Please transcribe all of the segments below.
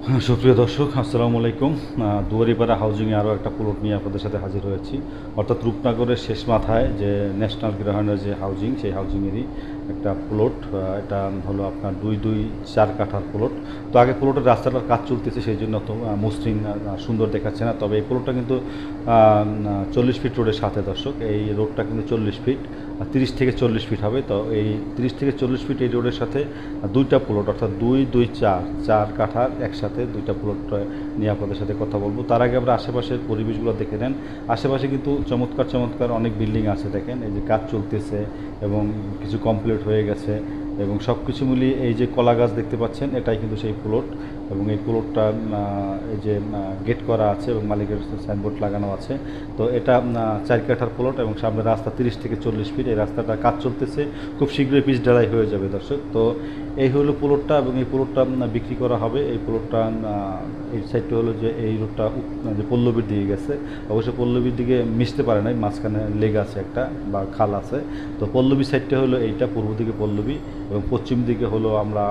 সুপ্রিয় দর্শক, আসসালামু আলাইকুম। দুয়ারিপাড়া হাউজিংয়ে আরও একটা প্লট নিয়ে আপনাদের সাথে হাজির হয়েছি। অর্থাৎ রূপনগরের শেষ মাথায় যে ন্যাশনাল গ্রাউন্ডের যে হাউজিং, সেই হাউজিংয়েরই একটা প্লট। এটা হলো আপনার 2-2-4 কাঠার প্লট। তো আগে প্লটের রাস্তাটার কাজ চলতেছে, সেই জন্য তো মসৃণ সুন্দর দেখাচ্ছে না। তবে এই প্লটটা কিন্তু 40 ফিট রোডের সাথে দর্শক। এই রোডটা কিন্তু 40 ফিট, 30 থেকে 40 ফিট হবে। তো এই 30 থেকে 40 ফিট এই রোডের সাথে দুইটা প্লট, অর্থাৎ 2-2-4 কাঠার একসাথে দুইটা প্লট নিয়ে আপনাদের সাথে কথা বলবো। তার আগে আমরা আশেপাশের পরিবেশগুলো দেখে নেন। আশেপাশে কিন্তু চমৎকার চমৎকার অনেক বিল্ডিং আছে, দেখেন এই যে কাজ চলতেছে এবং কিছু কমপ্লিট হয়ে গেছে। এবং সব কিছু মিলিয়ে এই যে কলা গাছ দেখতে পাচ্ছেন, এটাই কিন্তু সেই প্লট। এবং এই প্লটটা এই যে গেট করা আছে এবং মালিকের সাইনবোর্ড লাগানো আছে। তো এটা 4 কাঠার প্লট এবং সামনে রাস্তা 30 থেকে 40 ফিট। এই রাস্তাটা কাজ চলতেছে, খুব শীঘ্রই পিচ ঢালাই হয়ে যাবে দর্শক। তো এই হলো প্লটটা এবং এই প্লটটা বিক্রি করা হবে। এই প্লটটা এই সাইডটা হলো যে এই রোডটা যে পল্লবীর দিকে গেছে, অবশ্যই পল্লবীর দিকে মিশতে পারে নাই, মাঝখানে লেগ আছে একটা বা খাল আছে। তো পল্লবী সাইডটা হলো এইটা, পূর্ব দিকে পল্লবী এবং পশ্চিম দিকে হলো আমরা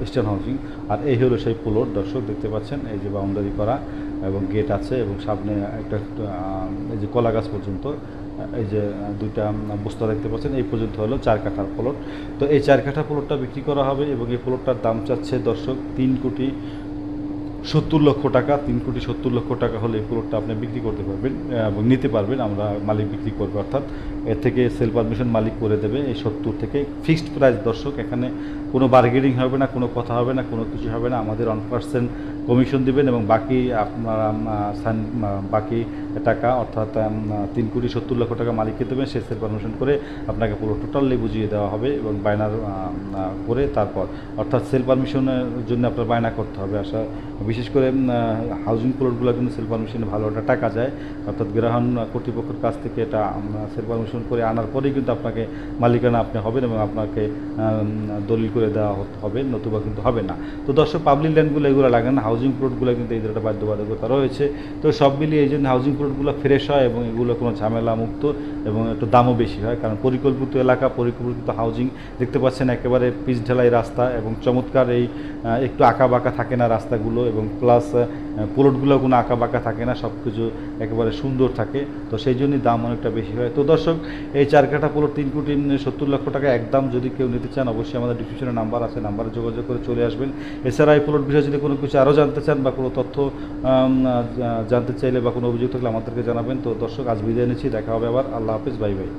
ইস্টার্ন হাউজিং। আর এই হলো সেই প্লট দর্শক, দেখতে পাচ্ছেন এই যে বাউন্ডারি করা এবং গেট আছে এবং সামনে একটা এই যে কলা গাছ পর্যন্ত এই যে দুইটা বস্তা দেখতে পাচ্ছেন, এই পর্যন্ত হলো 4 কাঠার প্লট। তো এই 4 কাঠা প্লটটা বিক্রি করা হবে এবং এই প্লটটার দাম চাচ্ছে দর্শক 3,70,00,000 টাকা। 3,70,00,000 টাকা হলে এই প্লটটা আপনি বিক্রি করতে পারবেন এবং নিতে পারবেন। আমরা মালিক বিক্রি করবে, অর্থাৎ এর থেকে সেল পারমিশন মালিক করে দেবে। এই 70 থেকে ফিক্সড প্রাইস দর্শক, এখানে কোনো বার্গেনিং হবে না, কোনো কথা হবে না, কোনো কিছু হবে না। আমাদের 1% কমিশন দিবেন এবং বাকি আপনারা বাকি টাকা অর্থাৎ 3,70,00,000 টাকা মালিককে দেবেন। সে সেল পারমিশন করে আপনাকে পুরো টোটালি বুঝিয়ে দেওয়া হবে এবং বায়নার করে তারপর, অর্থাৎ সেল পারমিশনের জন্য আপনার বায়না করতে হবে। বিশেষ করে হাউজিং প্লটগুলো কিন্তু সেল পারমিশনে ভালো একটা টাকা যায়, অর্থাৎ গ্রাহণ কর্তৃপক্ষের কাছ থেকে এটা সেল পারমিশন করে আনার পরেই কিন্তু আপনাকে মালিকানা আপনি হবেন এবং আপনাকে দলিল করে দেওয়া হবে, নতুবা কিন্তু হবে না। তো দর্শক, পাবলিক ল্যান্ডগুলো এগুলো লাগে না, হাউজিং প্লটগুলো কিন্তু এই একটা বাধ্যবাধকতা রয়েছে। তো সব মিলিয়ে এই জন্য হাউজিং প্লটগুলো ফ্রেশ হয় এবং এগুলো কোনো ঝামেলা মুক্ত এবং একটু দামও বেশি হয়, কারণ পরিকল্পিত এলাকা, পরিকল্পিত হাউজিং। দেখতে পাচ্ছেন একেবারে পিচ ঢালাই রাস্তা এবং চমৎকার এই একটু আঁকা বাঁকা থাকে না রাস্তাগুলো, এবং প্লাস প্লটগুলো কোনো আঁকা বাঁকা থাকে না, সব কিছু একেবারে সুন্দর থাকে। তো সেই জন্যই দাম অনেকটা বেশি হয়। তো দর্শক, এই 4 কাঠা প্লট 3,70,00,000 টাকা একদম। যদি কেউ নিতে চান অবশ্যই আমাদের ডিসক্রিপশনে নাম্বার আছে, নাম্বারে যোগাযোগ করে চলে আসবেন। এছাড়া এই প্লট বিষয়ে যদি কোনো কিছু আরও জানতে চান বা কোনো তথ্য জানতে চাইলে বা কোনো অভিযোগ থাকলে আমাদেরকে জানাবেন। তো দর্শক, আজ বিদায় নিচ্ছি, দেখা হবে আবার। আল্লাহ হাফিজ, বাই বাই।